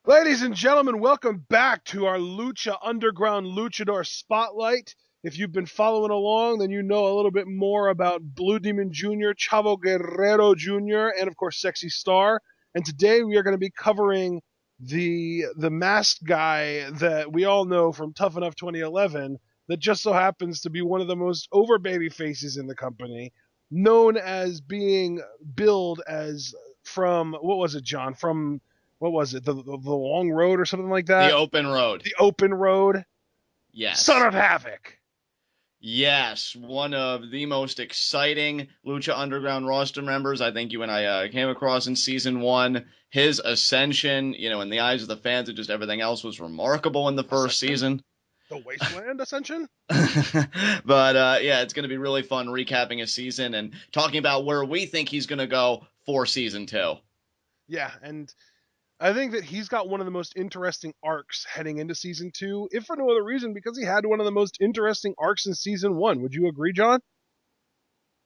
Ladies and gentlemen, welcome back to our Lucha Underground Luchador Spotlight. If you've been following along, then you know a little bit more about Blue Demon Jr., Chavo Guerrero Jr., and of course Sexy Star. And today we are going to be covering the masked guy that we all know from Tough Enough 2011 that just so happens to be one of the most over baby faces in the company, known as being billed as from, what was it, John? From what was it, the long road or something like The that? open road. The open road. Son Yes. of Havoc. Yes. One of the most exciting Lucha Underground roster members I think you and I came across in season one. His ascension, in the eyes of the fans and just everything else was remarkable in the first Ascension? season. The Wasteland Ascension? But yeah, it's going to be really fun recapping his season and talking about where we think he's going to go for season two. Yeah, and I think that he's got one of the most interesting arcs heading into season two, if for no other reason, because he had one of the most interesting arcs in season one. Would you agree, John?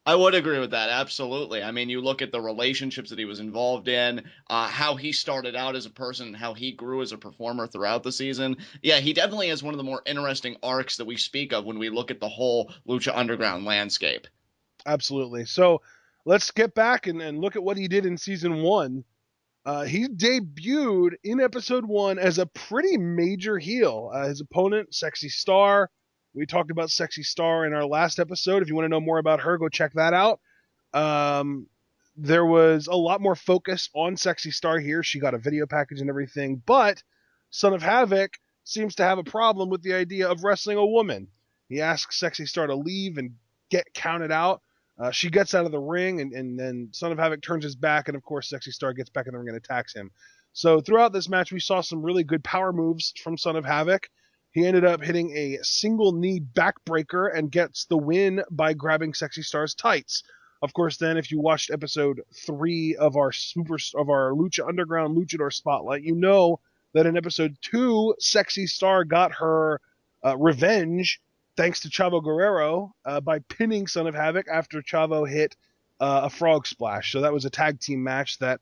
I would agree with that, absolutely. I mean, you look at the relationships that he was involved in, how he started out as a person, how he grew as a performer throughout the season. Yeah, he definitely has one of the more interesting arcs that we speak of when we look at the whole Lucha Underground landscape. Absolutely. So let's get back and look at what he did in season one. He debuted in episode one as a pretty major heel. His opponent, Sexy Star. We talked about Sexy Star in our last episode. If you want to know more about her, go check that out. Um, there was a lot more focus on Sexy Star here. She got a video package and everything, but Son of Havoc seems to have a problem with the idea of wrestling a woman. He asks Sexy Star to leave and get counted out. She gets out of the ring, and then Son of Havoc turns his back, and of course, Sexy Star gets back in the ring and attacks him. So throughout this match, we saw some really good power moves from Son of Havoc. He ended up hitting a single knee backbreaker and gets the win by grabbing Sexy Star's tights. Of course, then if you watched episode 3 of our Lucha Underground Luchador Spotlight, you know that in episode 2, Sexy Star got her revenge thanks to Chavo Guerrero by pinning Son of Havoc after Chavo hit a frog splash. So that was a tag team match that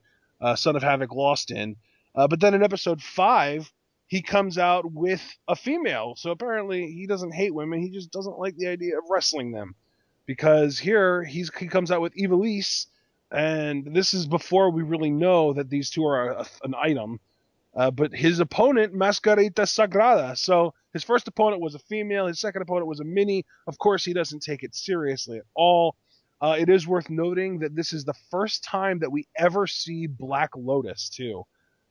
Son of Havoc lost in. But then in episode 5, he comes out with a female. So apparently he doesn't hate women. He just doesn't like the idea of wrestling them. Because here he comes out with Ivelisse, and this is before we really know that these two are an item. But his opponent, Mascarita Sagrada. So his first opponent was a female. His second opponent was a mini. Of course, he doesn't take it seriously at all. It is worth noting that this is the first time that we ever see Black Lotus too,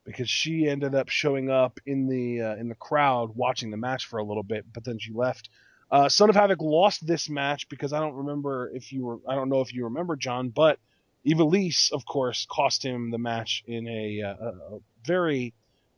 because she ended up showing up in the crowd watching the match for a little bit, but then she left. Son of Havoc lost this match because I don't know if you remember, John, but Ivelisse, of course, cost him the match in a very,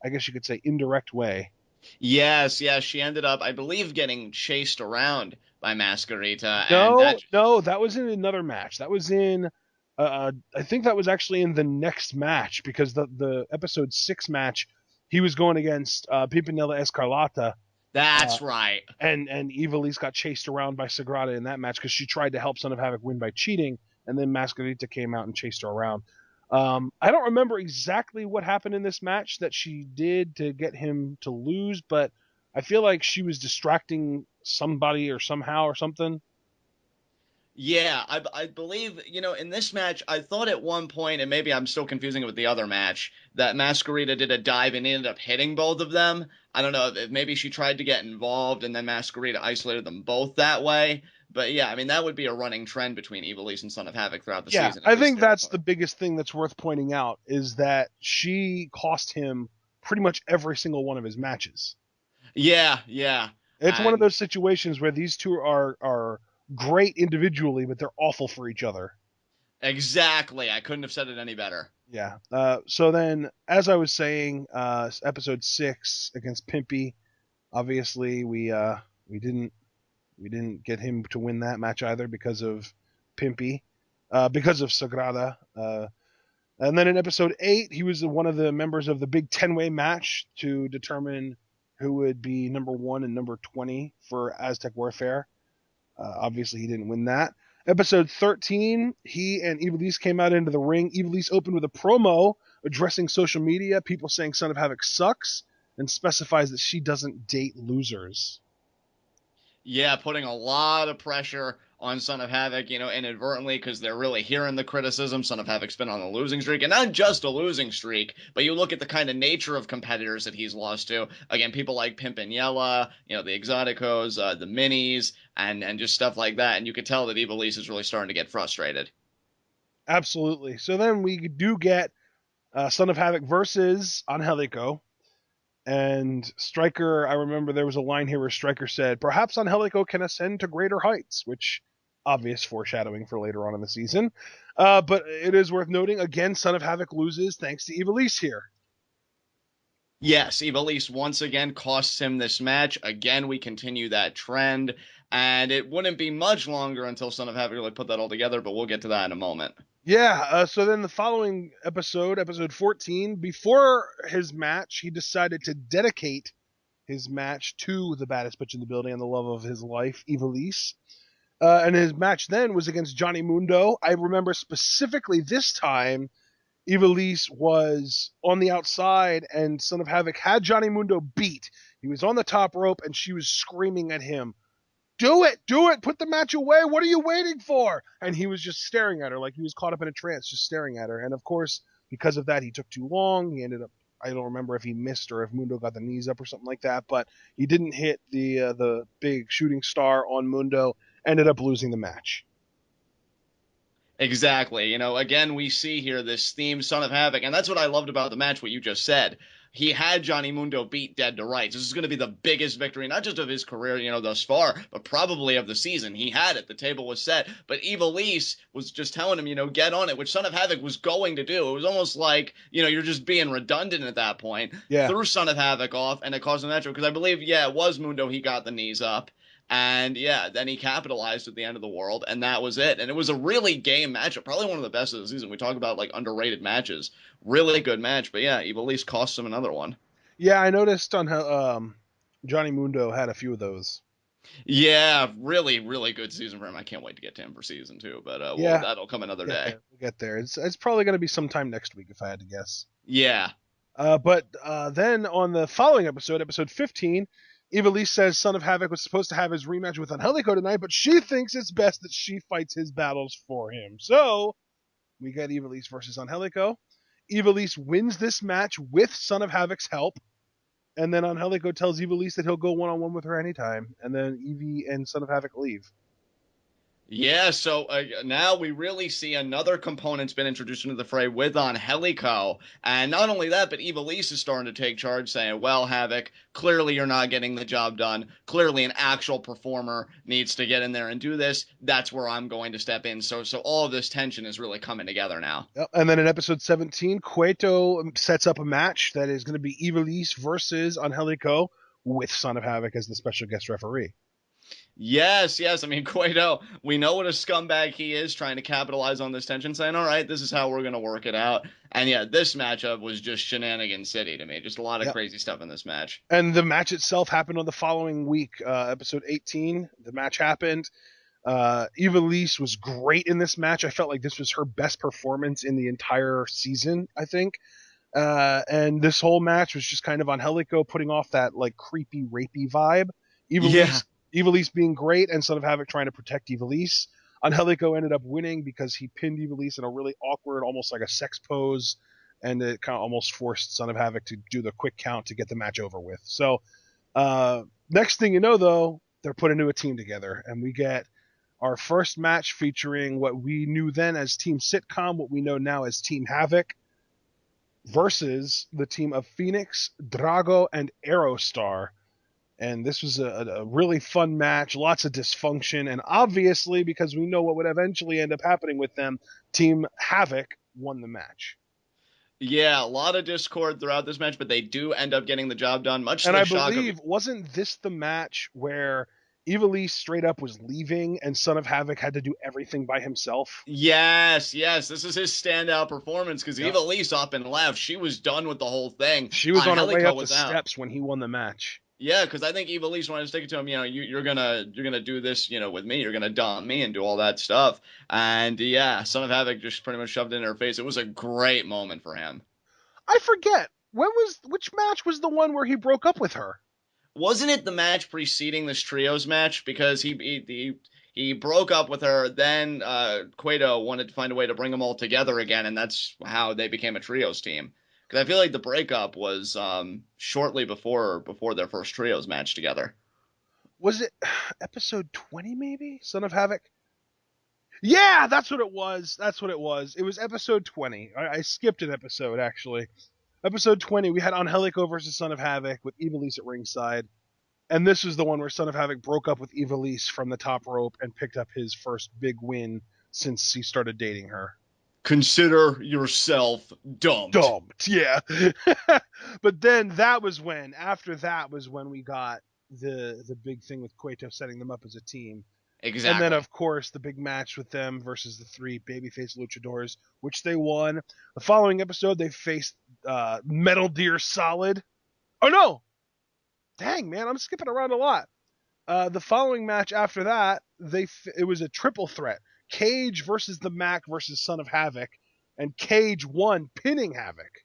I guess you could say, indirect way. Yes, yes, she ended up, I believe, getting chased around by Mascarita, and No, that no, that was in another match. That was in, I think that was actually in the next match because the episode 6 match, he was going against Pimpinella Escarlata, uh, that's right. and Ivelisse got chased around by Sagrada in that match because she tried to help Son of Havoc win by cheating, and then Mascarita came out and chased her around. I don't remember exactly what happened in this match that she did to get him to lose, but I feel like she was distracting somebody or somehow or something. Yeah, I believe, in this match, I thought at one point, and maybe I'm still confusing it with the other match, that Masquerita did a dive and ended up hitting both of them. I don't know if maybe she tried to get involved and then Masquerita isolated them both that way. But yeah, I mean, that would be a running trend between Evilise and Son of Havoc throughout the Yeah, season if I this think that's the territory. biggest thing that's worth pointing out is that she cost him pretty much every single one of his matches. Yeah, yeah. It's one of And those situations where these two are great individually, but they're awful for each other. exactly, I couldn't have said it any better. Yeah. So then, as I was saying, episode 6 against Pimpy. Obviously, we didn't we didn't get him to win that match either because of Pimpy, because of Sagrada. And then in episode 8, he was one of the members of the big 10-way match to determine who would be number 1 and number 20 for Aztec Warfare. Obviously, he didn't win that. Episode 13, he and Ivelisse came out into the ring. Ivelisse opened with a promo addressing social media, people saying Son of Havoc sucks, and specifies that she doesn't date losers. Yeah, putting a lot of pressure on Son of Havoc, inadvertently because they're really hearing the criticism. Son of Havoc's been on a losing streak, and not just a losing streak, but you look at the kind of nature of competitors that he's lost to. Again, people like Pimpinella, the Exoticos, the Minis, and just stuff like that. And you could tell that Ivelisse is really starting to get frustrated. Absolutely. So then we do get Son of Havoc versus Angelico. And Stryker, I remember there was a line here where Stryker said, "Perhaps Angelico can ascend to greater heights," which obvious foreshadowing for later on in the season. But it is worth noting, again, Son of Havoc loses thanks to Ivelisse here. Yes, Ivelisse once again costs him this match. Again, we continue that trend, and it wouldn't be much longer until Son of Havoc really put that all together, but we'll get to that in a moment. Yeah, so then the following episode, episode 14, before his match, he decided to dedicate his match to the baddest bitch in the building and the love of his life, Ivelisse. And his match then was against Johnny Mundo. I remember specifically this time, Ivelisse was on the outside, and Son of Havoc had Johnny Mundo beat. He was on the top rope, and she was screaming at him, "Do it! Do it! Put the match away! What are you waiting for?" And he was just staring at her like he was caught up in a trance, just staring at her. And of course, because of that, he took too long. He ended up, I don't remember if he missed or if Mundo got the knees up or something like that, but he didn't hit the big shooting star on Mundo. Ended up losing the match. Exactly. Again, we see here this theme, Son of Havoc, and that's what I loved about the match, what you just said. He had Johnny Mundo beat dead to rights. This is going to be the biggest victory, not just of his career, thus far, but probably of the season. He had it. The table was set. But Ivelisse was just telling him, get on it, which Son of Havoc was going to do. It was almost like, you're just being redundant at that point. Yeah. Threw Son of Havoc off, and it caused a match. Because I believe, it was Mundo he got the knees up. And then he capitalized at the end of the world, and that was it. And it was a really game matchup, probably one of the best of the season. We talk about like underrated matches, really good match. But yeah, Ivelisse cost him another one. Yeah, I noticed on Johnny Mundo had a few of those. Yeah, really, really good season for him. I can't wait to get to him for season 2, but Yeah, that'll come another day. we'll get there. It's probably going to be sometime next week if I had to guess. Yeah. But then on the following episode, episode 15, Ivelisse says Son of Havoc was supposed to have his rematch with Angelico tonight, but she thinks it's best that she fights his battles for him. So we get Ivelisse versus Angelico. Ivelisse wins this match with Son of Havoc's help. And then Angelico tells Ivelisse that he'll go one-on-one with her anytime. And then Evie and Son of Havoc leave. Yeah, so now we really see another component's been introduced into the fray with Angelico. And not only that, but Ivelisse is starting to take charge, saying, well, Havoc, clearly you're not getting the job done. Clearly an actual performer needs to get in there and do this. That's where I'm going to step in. So all of this tension is really coming together now. Yep. And then in episode 17, Cueto sets up a match that is going to be Ivelisse versus Angelico with Son of Havoc as the special guest referee. Yes. I mean, Cueto, we know what a scumbag he is, trying to capitalize on this tension, saying, all right, this is how we're going to work it out. And yeah, this matchup was just shenanigan city to me. Just a lot of crazy stuff in this match. And the match itself happened on the following week, episode 18. The match happened. Ivelisse was great in this match. I felt like this was her best performance in the entire season, I think. And this whole match was just kind of Angelico putting off that like creepy, rapey vibe. Ivelisse being great and Son of Havoc trying to protect Ivelisse. Angelico ended up winning because he pinned Ivelisse in a really awkward, almost like a sex pose, and it kind of almost forced Son of Havoc to do the quick count to get the match over with. So next thing you know, though, they're put into a team together, and we get our first match featuring what we knew then as Team Sitcom, what we know now as Team Havoc, versus the team of Phoenix, Drago, and Aerostar. And this was a really fun match, lots of dysfunction, and obviously, because we know what would eventually end up happening with them, Team Havoc won the match. Yeah, a lot of discord throughout this match, but they do end up getting the job done. Much to and the I shock believe, wasn't this the match where Ivelisse straight up was leaving and Son of Havoc had to do everything by himself? Yes. This is his standout performance because Ivelisse up and left. She was done with the whole thing. She was on her way up the out. steps when he won the match. Yeah, because I think Ivelisse wanted to stick it to him. You're gonna do this, with me. You're gonna dump me and do all that stuff. And yeah, Son of Havoc just pretty much shoved it in her face. It was a great moment for him. I forget. Which match was the one where he broke up with her? Wasn't it the match preceding this trios match? Because he broke up with her, then Cueto wanted to find a way to bring them all together again, and that's how they became a trios team. Because I feel like the breakup was shortly before their first trios match together. Was it episode 20 maybe? Son of Havoc? Yeah, that's what it was. That's what it was. It was episode 20. I skipped an episode, actually. Episode 20, we had Angelico versus Son of Havoc with Ivelisse at ringside. And this was the one where Son of Havoc broke up with Ivelisse from the top rope and picked up his first big win since he started dating her. Consider yourself dumped. Dumped, yeah. But then after that was when we got the big thing with Cueto setting them up as a team. Exactly. And then, of course, the big match with them versus the three babyface luchadors, which they won. The following episode, they faced Metal Gear Solid. Oh, no! Dang, man, I'm skipping around a lot. The following match after that, it was a triple threat. Cage versus the Mac versus Son of Havoc. And Cage won, pinning Havoc.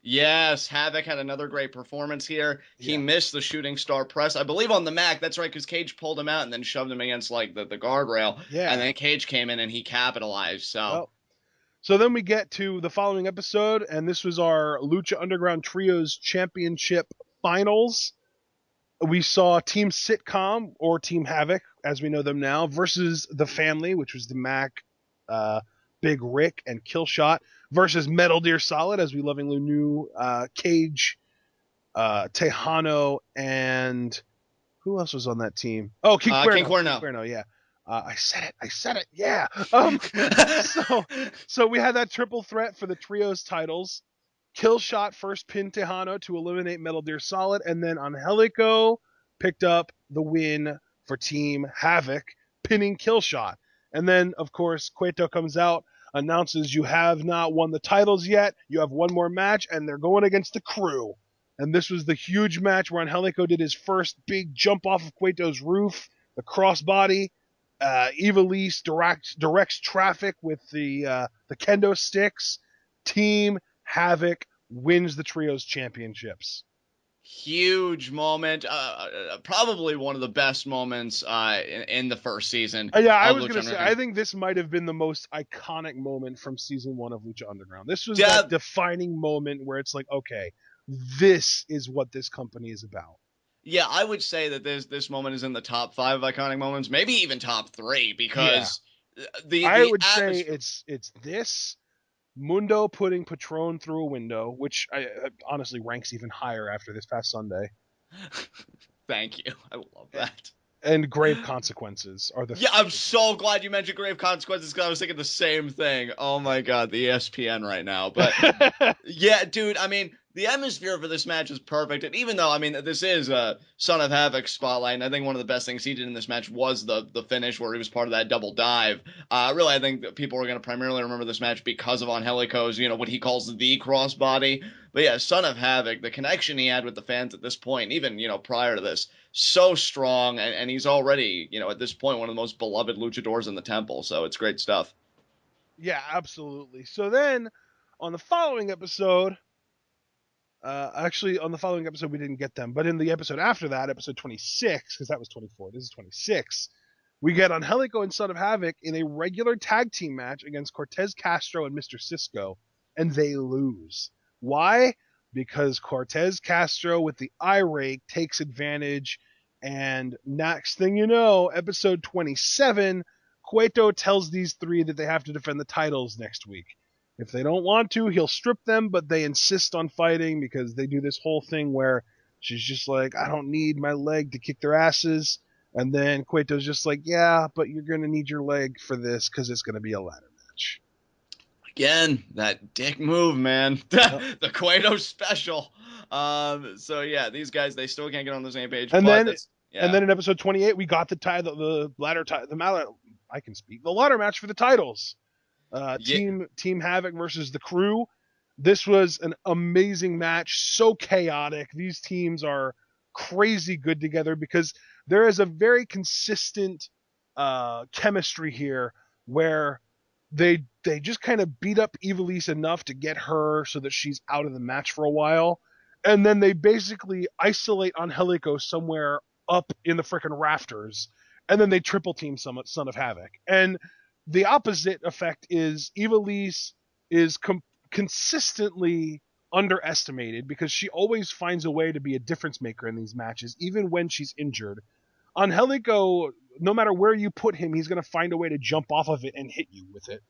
Yes, Havoc had another great performance here. He missed the shooting star press, I believe, on the Mac. That's right, because Cage pulled him out and then shoved him against like the guardrail. Yeah. And then Cage came in and he capitalized. So then we get to the following episode, and this was our Lucha Underground Trios Championship Finals. We saw Team Sitcom, or Team Havoc, as we know them now, versus The Family, which was the Mac, Big Rick, and Killshot, versus Metal Gear Solid, as we lovingly knew, Cage, Tejano, and who else was on that team? Oh, King Cuerno. King Cuerno. King Cuerno, yeah. I said it, yeah. So we had that triple threat for the trios titles. Killshot first pinned Tejano to eliminate Metal Gear Solid, and then Angelico picked up the win for Team Havoc, pinning Killshot. And then, of course, Cueto comes out, announces you have not won the titles yet, you have one more match, and they're going against the Crew. And this was the huge match where Angelico did his first big jump off of Cueto's roof, the crossbody. Ivelisse directs traffic with the kendo sticks. Team Havoc wins the Trios Championships. Huge moment. Probably one of the best moments in the first season. Yeah, I was going to say, I think this might have been the most iconic moment from season 1 of Lucha Underground. This was that defining moment where it's like, okay, this is what this company is about. Yeah, I would say that this moment is in the top 5 iconic moments, maybe even top 3, because I would say it's this, Mundo putting Patron through a window, which I honestly ranks even higher after this past Sunday. Thank you. I love that. And Grave Consequences are the. Yeah, I'm so glad you mentioned Grave Consequences because I was thinking the same thing. Oh my god, the ESPN right now. But yeah, dude, I mean, the atmosphere for this match is perfect. And even though, I mean, this is a Son of Havoc spotlight, and I think one of the best things he did in this match was the finish where he was part of that double dive. Really, I think that people are going to primarily remember this match because of Angelico's, what he calls the crossbody. But yeah, Son of Havoc, the connection he had with the fans at this point, even, prior to this, so strong. And he's already, at this point, one of the most beloved luchadors in the temple. So it's great stuff. Yeah, absolutely. So then on the following episode, on the following episode, we didn't get them. But in the episode after that, episode 26, because that was 24, this is 26, we get Angelico and Son of Havoc in a regular tag team match against Cortez Castro and Mr. Cisco, and they lose. Why? Because Cortez Castro, with the eye rake, takes advantage, and next thing you know, episode 27, Cueto tells these three that they have to defend the titles next week. If they don't want to, he'll strip them, but they insist on fighting because they do this whole thing where she's just like, I don't need my leg to kick their asses. And then Cueto's just like, yeah, but you're going to need your leg for this because it's going to be a ladder match. Again, that dick move, man. The Cueto special. So yeah, these guys, they still can't get on the same page. And then in episode 28, we got the ladder match for the titles. Team Havoc versus the Crew. This was an amazing match, so chaotic. These teams are crazy good together because there is a very consistent chemistry here where they just kind of beat up Ivelisse enough to get her so that she's out of the match for a while, and then they basically isolate Angelico somewhere up in the frickin' rafters, and then they triple team Son of Havoc. And the opposite effect is Ivelisse is consistently underestimated because she always finds a way to be a difference maker in these matches, even when she's injured. Angelico, no matter where you put him, he's going to find a way to jump off of it and hit you with it.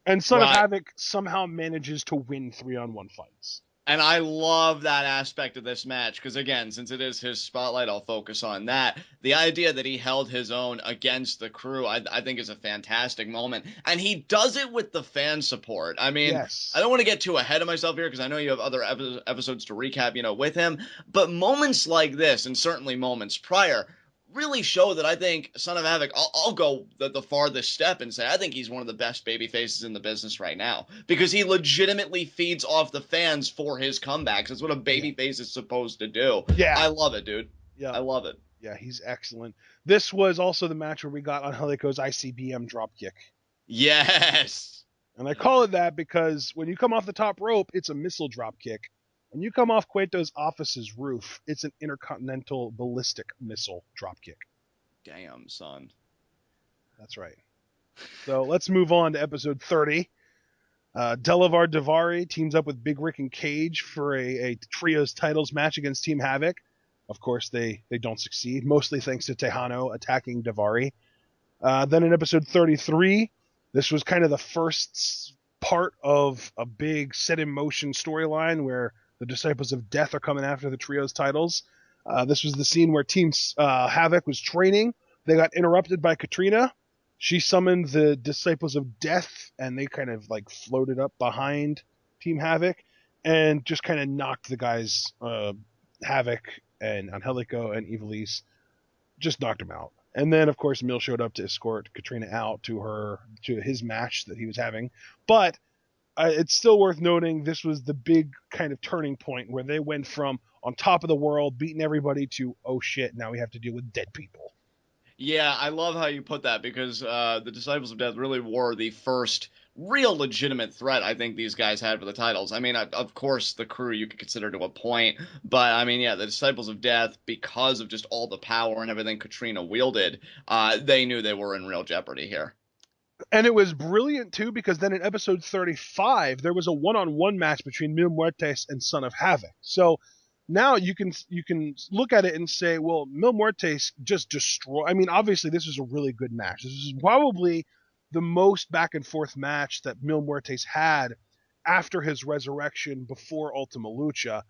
And Son of Right. Havoc somehow manages to win 3-on-1 fights. And I love that aspect of this match because, again, since it is his spotlight, I'll focus on that. The idea that he held his own against the crew, I think, is a fantastic moment. And he does it with the fan support. I mean, I Yes. don't want to get too ahead of myself here because I know you have other episodes to recap, with him. But moments like this, and certainly moments prior, really show that I think Son of Havoc, I'll go the farthest step and say I think he's one of the best baby faces in the business right now because he legitimately feeds off the fans for his comebacks. That's what a Yeah. baby face is supposed to do. Yeah. I love it, dude. Yeah. I love it. Yeah, he's excellent. This was also the match where we got Angelico's ICBM dropkick. Yes. And I call it that because when you come off the top rope, it's a missile dropkick. When you come off Cueto's office's roof, it's an intercontinental ballistic missile dropkick. Damn, son. That's right. So let's move on to episode 30. Delavar Davari teams up with Big Rick and Cage for a trios titles match against Team Havoc. Of course, they don't succeed, mostly thanks to Tejano attacking Davari. Then in episode 33, this was kind of the first part of a big set in motion storyline where the Disciples of Death are coming after the trios titles. This was the scene where Team Havoc was training. They got interrupted by Katrina. She summoned the Disciples of Death, and they kind of like floated up behind Team Havoc and just kind of knocked the guys, Havoc and Angelico and Ivelisse, just knocked them out. And then, of course, Mill showed up to escort Katrina out to his match that he was having. But it's still worth noting this was the big kind of turning point where they went from on top of the world, beating everybody, to, oh shit, now we have to deal with dead people. Yeah, I love how you put that because the Disciples of Death really were the first real legitimate threat I think these guys had for the titles. I mean, of course, the crew you could consider to a point, but I mean, yeah, the Disciples of Death, because of just all the power and everything Katrina wielded, they knew they were in real jeopardy here. And it was brilliant, too, because then in episode 35, there was a one-on-one match between Mil Muertes and Son of Havoc. So now you can look at it and say, well, Mil Muertes just destroyed. I mean, obviously, this was a really good match. This is probably the most back-and-forth match that Mil Muertes had after his resurrection before Ultima Lucha.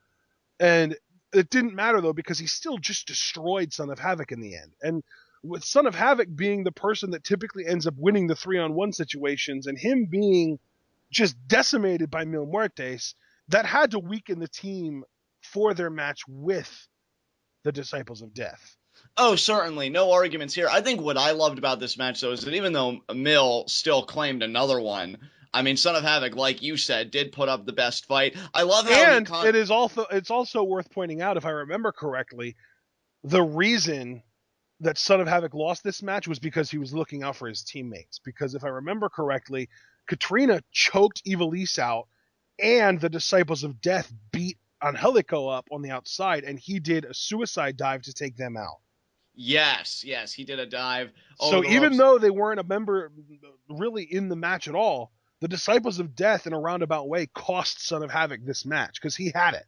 And it didn't matter, though, because he still just destroyed Son of Havoc in the end. And with Son of Havoc being the person that typically ends up winning the 3-on-1 situations and him being just decimated by Mil Muertes, that had to weaken the team for their match with the Disciples of Death. Oh, certainly. No arguments here. I think what I loved about this match, though, is that even though Mill still claimed another one, I mean, Son of Havoc, like you said, did put up the best fight. I love how and it's also worth pointing out, if I remember correctly, the reason that Son of Havoc lost this match was because he was looking out for his teammates. Because if I remember correctly, Katrina choked Ivelisse out, and the Disciples of Death beat Angelico up on the outside, and he did a suicide dive to take them out. Yes, he did a dive. So even though they weren't a member really in the match at all, the Disciples of Death, in a roundabout way, cost Son of Havoc this match because he had it.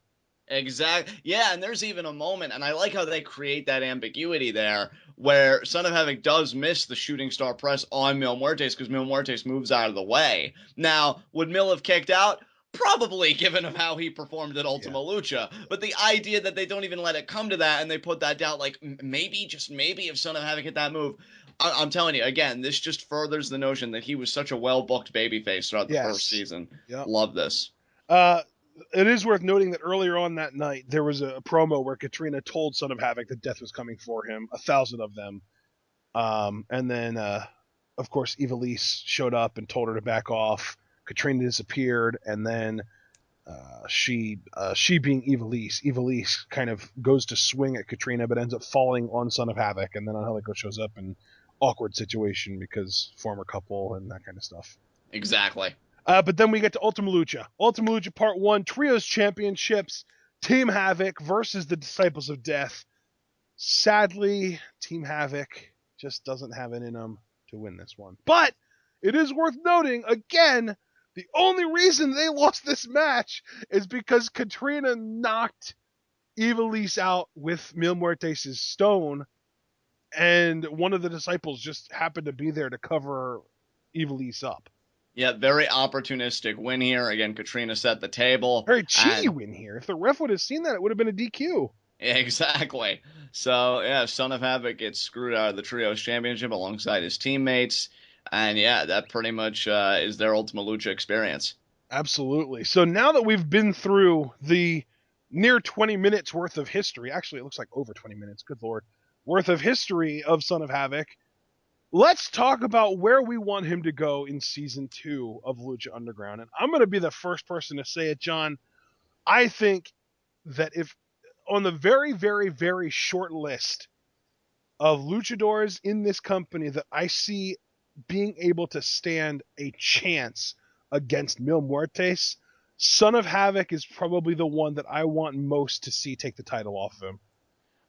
Exactly. Yeah, and there's even a moment, and I like how they create that ambiguity there, where Son of Havoc does miss the shooting star press on Mil Muertes because Mil Muertes moves out of the way. Now, would Mil have kicked out? Probably, given of how he performed at Ultima Lucha. But the idea that they don't even let it come to that and they put that down, like maybe, just maybe, if Son of Havoc hit that move, I'm telling you, again, this just furthers the notion that he was such a well-booked babyface throughout the first season. Yep. Love this. It is worth noting that earlier on that night, there was a promo where Katrina told Son of Havoc that death was coming for him, 1,000 of them. And then, of course, Ivelisse showed up and told her to back off. Katrina disappeared, and then she being Ivelisse kind of goes to swing at Katrina, but ends up falling on Son of Havoc, and then Angelico shows up and awkward situation because former couple and that kind of stuff. Exactly. But then we get to Ultima Lucha. Ultima Lucha Part 1, Trios Championships, Team Havoc versus the Disciples of Death. Sadly, Team Havoc just doesn't have it in them to win this one. But it is worth noting, again, the only reason they lost this match is because Katrina knocked Ivelisse out with Mil Muertes' stone, and one of the disciples just happened to be there to cover Ivelisse up. Yeah, very opportunistic win here. Again, Katrina set the table. Very cheeky win here. If the ref would have seen that, it would have been a DQ. Exactly. So, yeah, Son of Havoc gets screwed out of the Trios Championship alongside his teammates. And, yeah, that pretty much is their Ultima Lucha experience. Absolutely. So now that we've been through the near 20 minutes worth of history, actually, it looks like over 20 minutes, good Lord, worth of history of Son of Havoc, let's talk about where we want him to go in Season 2 of Lucha Underground. And I'm going to be the first person to say it, John. I think that if on the very, very, very short list of luchadors in this company that I see being able to stand a chance against Mil Muertes, Son of Havoc is probably the one that I want most to see take the title off of him.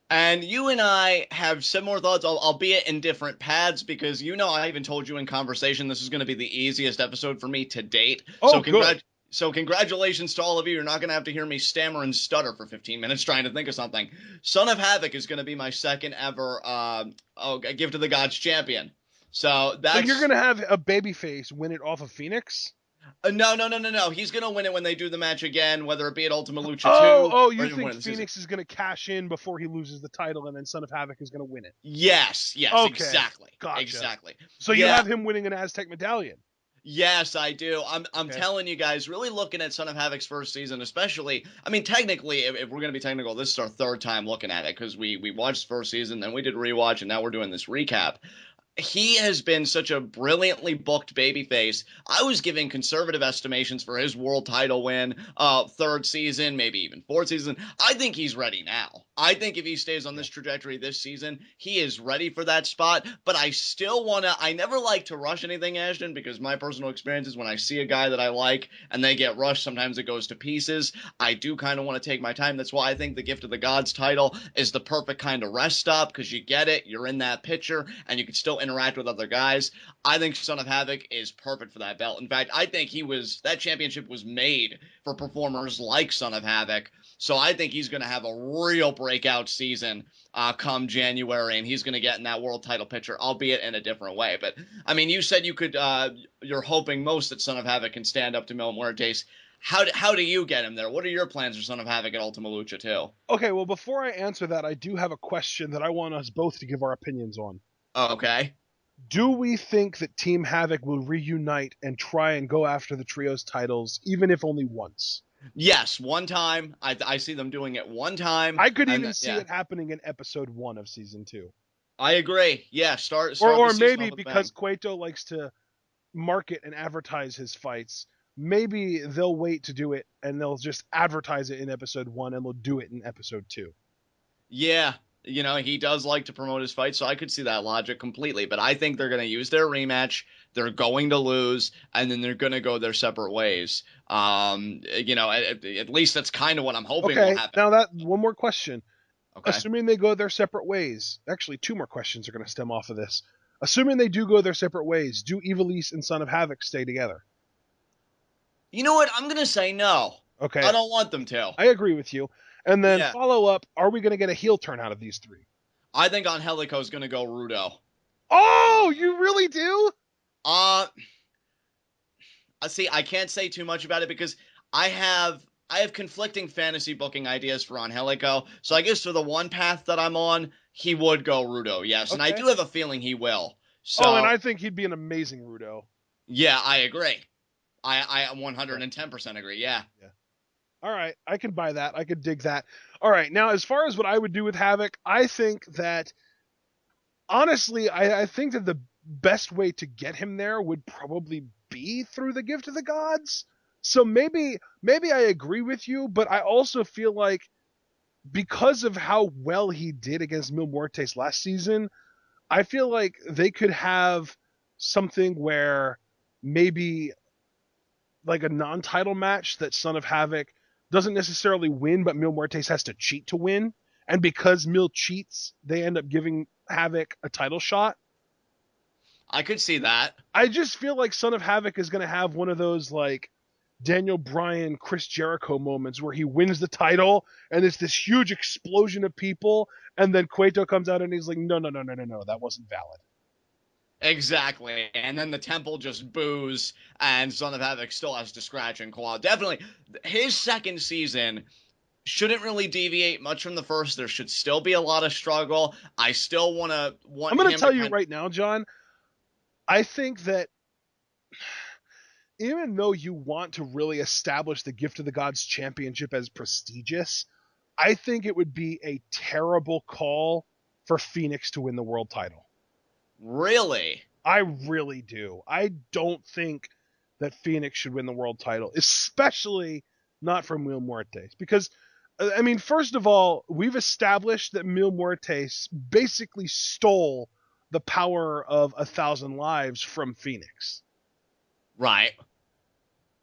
And you and I have similar thoughts, albeit in different paths, because I even told you in conversation this is going to be the easiest episode for me to date. Oh, good. So congratulations to all of you. You're not going to have to hear me stammer and stutter for 15 minutes trying to think of something. Son of Havoc is going to be my second ever Give to the Gods champion. So you're going to have a babyface win it off of Phoenix? No. He's going to win it when they do the match again, whether it be at Ultima Lucha 2. Oh, you think Phoenix is going to cash in before he loses the title and then Son of Havoc is going to win it? Yes, okay. Exactly. Gotcha. Exactly. So you have him winning an Aztec medallion? Yes, I do. I'm telling you guys, really looking at Son of Havoc's first season, especially, I mean, technically, if we're going to be technical, this is our third time looking at it, because we watched first season, then we did rewatch, and now we're doing this recap. He has been such a brilliantly booked babyface. I was giving conservative estimations for his world title win, third season, maybe even fourth season. I think he's ready now. I think if he stays on this trajectory this season, he is ready for that spot. But I still I never like to rush anything, Ashton, because my personal experience is when I see a guy that I like and they get rushed, sometimes it goes to pieces. I do kind of want to take my time. That's why I think the Gift of the Gods title is the perfect kind of rest stop, because you get it, you're in that picture, and you can still interact with other guys. I think Son of Havoc is perfect for that belt. In fact, I think that championship was made for performers like Son of Havoc. So I think he's going to have a real breakout season come January, and he's going to get in that world title picture, albeit in a different way. But I mean, you said you're hoping most that Son of Havoc can stand up to Mil Muertes. How do you get him there? What are your plans for Son of Havoc at Ultima Lucha 2? Okay, well, before I answer that, I do have a question that I want us both to give our opinions on. Okay. Do we think that Team Havoc will reunite and try and go after the trios titles, even if only once? Yes, one time. I see them doing it one time. I could even see it happening in episode 1 of season 2. I agree. Yeah, start or maybe because Cueto likes to market and advertise his fights, maybe they'll wait to do it and they'll just advertise it in episode 1 and they'll do it in episode 2. Yeah. He does like to promote his fights, so I could see that logic completely. But I think they're going to use their rematch. They're going to lose, and then they're going to go their separate ways. At least that's kind of what I'm hoping will happen. Now one more question. Okay. Assuming they go their separate ways, actually 2 more questions are going to stem off of this. Assuming they do go their separate ways, do Ivelisse and Son of Havoc stay together? You know what? I'm going to say no. Okay. I don't want them to. I agree with you. And then follow up, are we going to get a heel turn out of these 3? I think Angelico is going to go Rudo. Oh, you really do? See, I can't say too much about it because I have conflicting fantasy booking ideas for Angelico. So I guess for the one path that I'm on, he would go Rudo, yes. Okay. And I do have a feeling he will. So, and I think he'd be an amazing Rudo. Yeah, I agree. I 110% agree, yeah. All right, I can buy that. I could dig that. All right, now as far as what I would do with Havoc, I think that, honestly, I think that the best way to get him there would probably be through the Gift of the Gods. So maybe I agree with you, but I also feel like because of how well he did against Mil Muertes last season, I feel like they could have something where maybe like a non-title match that Son of Havoc doesn't necessarily win, but Mil Muertes has to cheat to win. And because Mil cheats, they end up giving Havoc a title shot. I could see that. I just feel like Son of Havoc is going to have one of those like Daniel Bryan, Chris Jericho moments where he wins the title and it's this huge explosion of people, and then Cueto comes out and he's like, no, no, no, no, no, no, that wasn't valid. Exactly. And then the temple just boos, and Son of Havoc still has to scratch and claw. Definitely, his second season shouldn't really deviate much from the first. There should still be a lot of struggle. I still I'm want going to him to tell you kind of. right now, John, I think that even though you want to really establish the Gift of the Gods championship as prestigious, I think it would be a terrible call for Phoenix to win the world title. Really? I really do. I don't think that Phoenix should win the world title, especially not from Mil Muertes. Because, I mean, first of all, we've established that Mil Muertes basically stole the power of 1,000 lives from Phoenix. Right.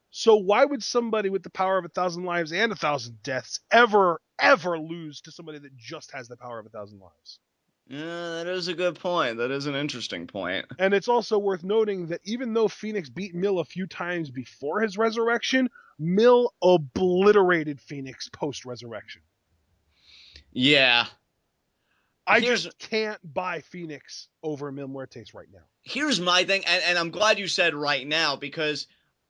So why would somebody with the power of 1,000 lives and 1,000 deaths ever lose to somebody that just has the power of 1,000 lives? Yeah, that is a good point. That is an interesting point. And it's also worth noting that even though Phoenix beat Mil a few times before his resurrection, Mil obliterated Phoenix post-resurrection. Yeah. I Here's just can't buy Phoenix over Mil Muertes right now. here's my thing, and I'm glad you said right now, because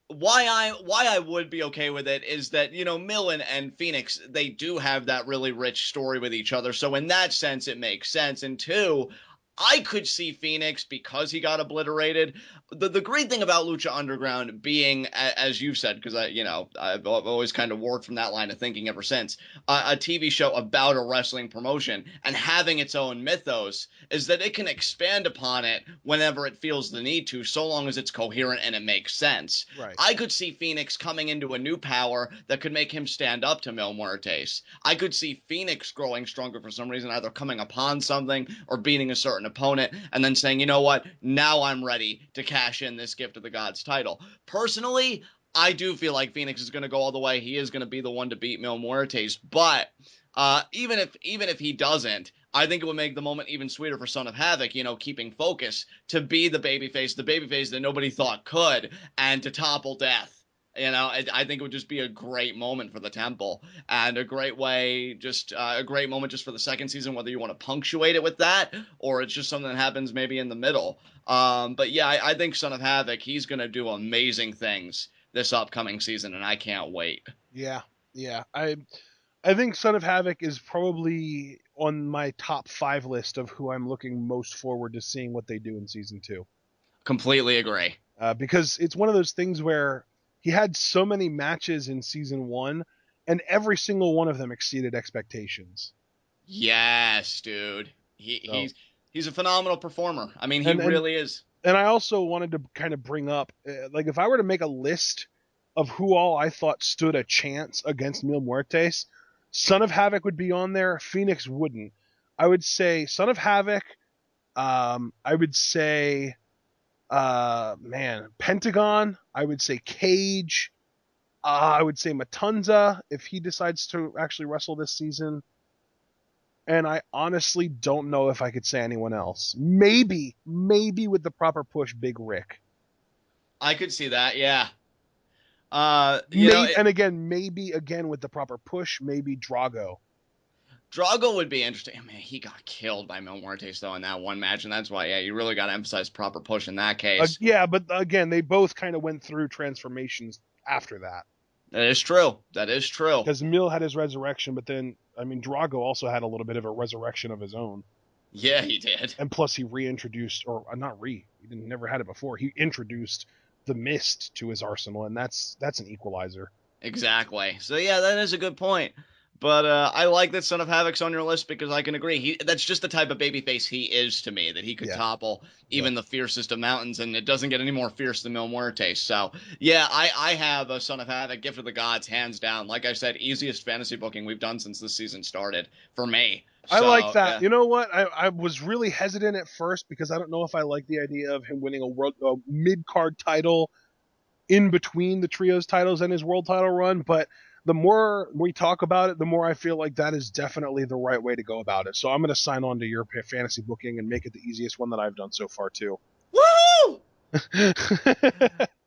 why I would be okay with it is that, Mill and Phoenix, they do have that really rich story with each other. So in that sense, it makes sense. And two, I could see Phoenix, because he got obliterated. The great thing about Lucha Underground being, as you've said, because I've always kind of worked from that line of thinking ever since, a TV show about a wrestling promotion and having its own mythos, is that it can expand upon it whenever it feels the need to, so long as it's coherent and it makes sense. Right. I could see Phoenix coming into a new power that could make him stand up to Mil Muertes. I could see Phoenix growing stronger for some reason, either coming upon something or beating a certain opponent, and then saying, you know what, now I'm ready to cash in this Gift of the Gods title. Personally, I do feel like Phoenix is going to go all the way. He is going to be the one to beat Mil Muertes, but even if he doesn't, I think it would make the moment even sweeter for Son of Havoc, keeping focus, to be the babyface that nobody thought could, and to topple death. I think it would just be a great moment for the Temple, and a great moment just for the second season, whether you want to punctuate it with that or it's just something that happens maybe in the middle. But yeah, I think Son of Havoc, he's going to do amazing things this upcoming season, and I can't wait. Yeah. Yeah. I think Son of Havoc is probably on my top 5 list of who I'm looking most forward to seeing what they do in season 2. Completely agree. Because it's one of those things where he had so many matches in season 1, and every single one of them exceeded expectations. Yes, dude. So, He's a phenomenal performer. I mean, he and and really is. and I also wanted to kind of bring up, like, if I were to make a list of who all I thought stood a chance against Mil Muertes, Son of Havoc would be on there. Phoenix wouldn't. I would say Son of Havoc. I would say, Pentagon. I would say Cage. I would say Matanza if he decides to actually wrestle this season. And I honestly don't know if I could say anyone else. Maybe with the proper push, Big Rick. I could see that. Yeah. And again, maybe again with the proper push, maybe Drago. Drago would be interesting. I mean, he got killed by Mil Muertes though in that one match, and that's why, yeah, you really got to emphasize proper push in that case. Yeah, but again, they both kind of went through transformations after that. That is true. That is true. Because Mil had his resurrection, but then, I mean, Drago also had a little bit of a resurrection of his own. Yeah, he did. And plus, he reintroduced, or not he never had it before. He introduced the mist to his arsenal, and that's an equalizer. Exactly. So yeah, that is a good point. But I like that Son of Havoc's on your list because I can agree. That's just the type of babyface he is to me, that he could Yeah. topple Yep. even the fiercest of mountains, and it doesn't get any more fierce than Mil Muertes. So, yeah, I have a Son of Havoc, Gift of the Gods, hands down. Like I said, easiest fantasy booking we've done since this season started for me. I like So, that. yeah. You know what? I was really hesitant at first because I don't know if I like the idea of him winning a mid card title in between the trios titles and his world title run. But the more we talk about it, the more I feel like that is definitely the right way to go about it. So I'm going to sign on to your fantasy booking and make it the easiest one that I've done so far too. Woo!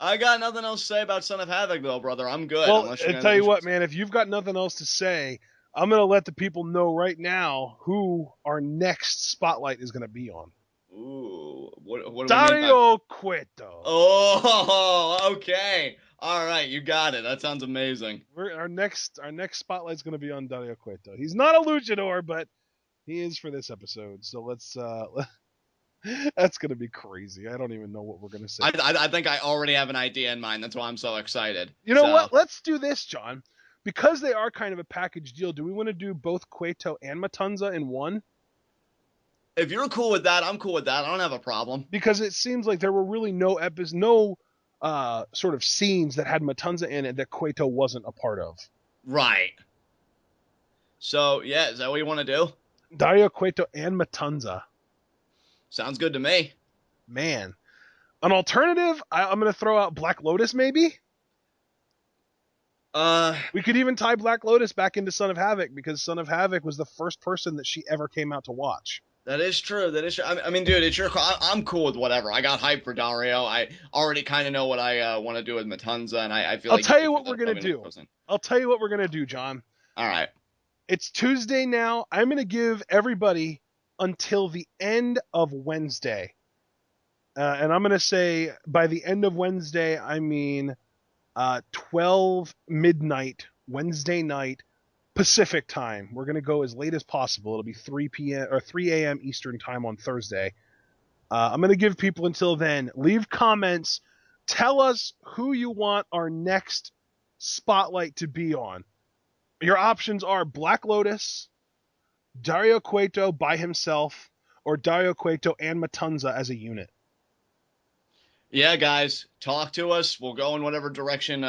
I got nothing else to say about Son of Havoc, though, brother. I'm good, Well, unless you're I going tell to you what, introduce. man, if you've got nothing else to say, I'm going to let the people know right now who our next spotlight is going to be on. Ooh, what do we mean by. Dario Cueto. Oh, okay. All right, you got it. That sounds amazing. Our next spotlight's going to be on Dario Cueto. He's not a luchador, but he is for this episode. So let's that's going to be crazy. I don't even know what we're going to say. I think I already have an idea in mind. That's why I'm so excited. You know So, what? Let's do this, John. Because they are kind of a package deal, do we want to do both Cueto and Matanza in one? if you're cool with that, I'm cool with that. I don't have a problem. Because it seems like there were really no sort of scenes that had Matanza in it that Cueto wasn't a part of. Right. So, yeah, is that what you want to do? Dario Cueto and Matanza. Sounds good to me. Man. An alternative, I'm going to throw out Black Lotus maybe? Uh, We could even tie Black Lotus back into Son of Havoc because Son of Havoc was the first person that she ever came out to watch. that is true. That is true. I mean, dude, it's your call. I'm cool with whatever. I got hyped for Dario. I already kind of know what I want to do with Matanza, and I feel I'll like tell you if what we're that'll going to probably make do. person. I'll tell you what we're going to do, John. All right. It's Tuesday now. I'm going to give everybody until the end of Wednesday. And I'm going to say by the end of Wednesday, I mean 12 midnight, Wednesday night, Pacific time. We're going to go as late as possible. It'll be 3 p.m. or 3 a.m. Eastern time on Thursday. I'm going to give people until then. Leave comments. Tell us who you want our next spotlight to be on. Your options are Black Lotus, Dario Cueto by himself, or Dario Cueto and Matanza as a unit. Yeah, guys, talk to us. We'll go in whatever direction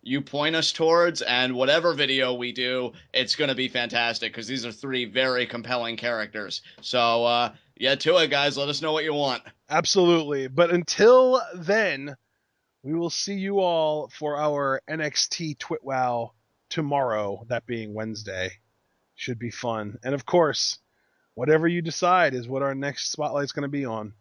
you point us towards, and whatever video we do, it's going to be fantastic because these are three very compelling characters. So, yeah, to it, guys. Let us know what you want. Absolutely. But until then, we will see you all for our NXT Twitwow tomorrow, that being Wednesday. Should be fun. And of course, whatever you decide is what our next spotlight's going to be on.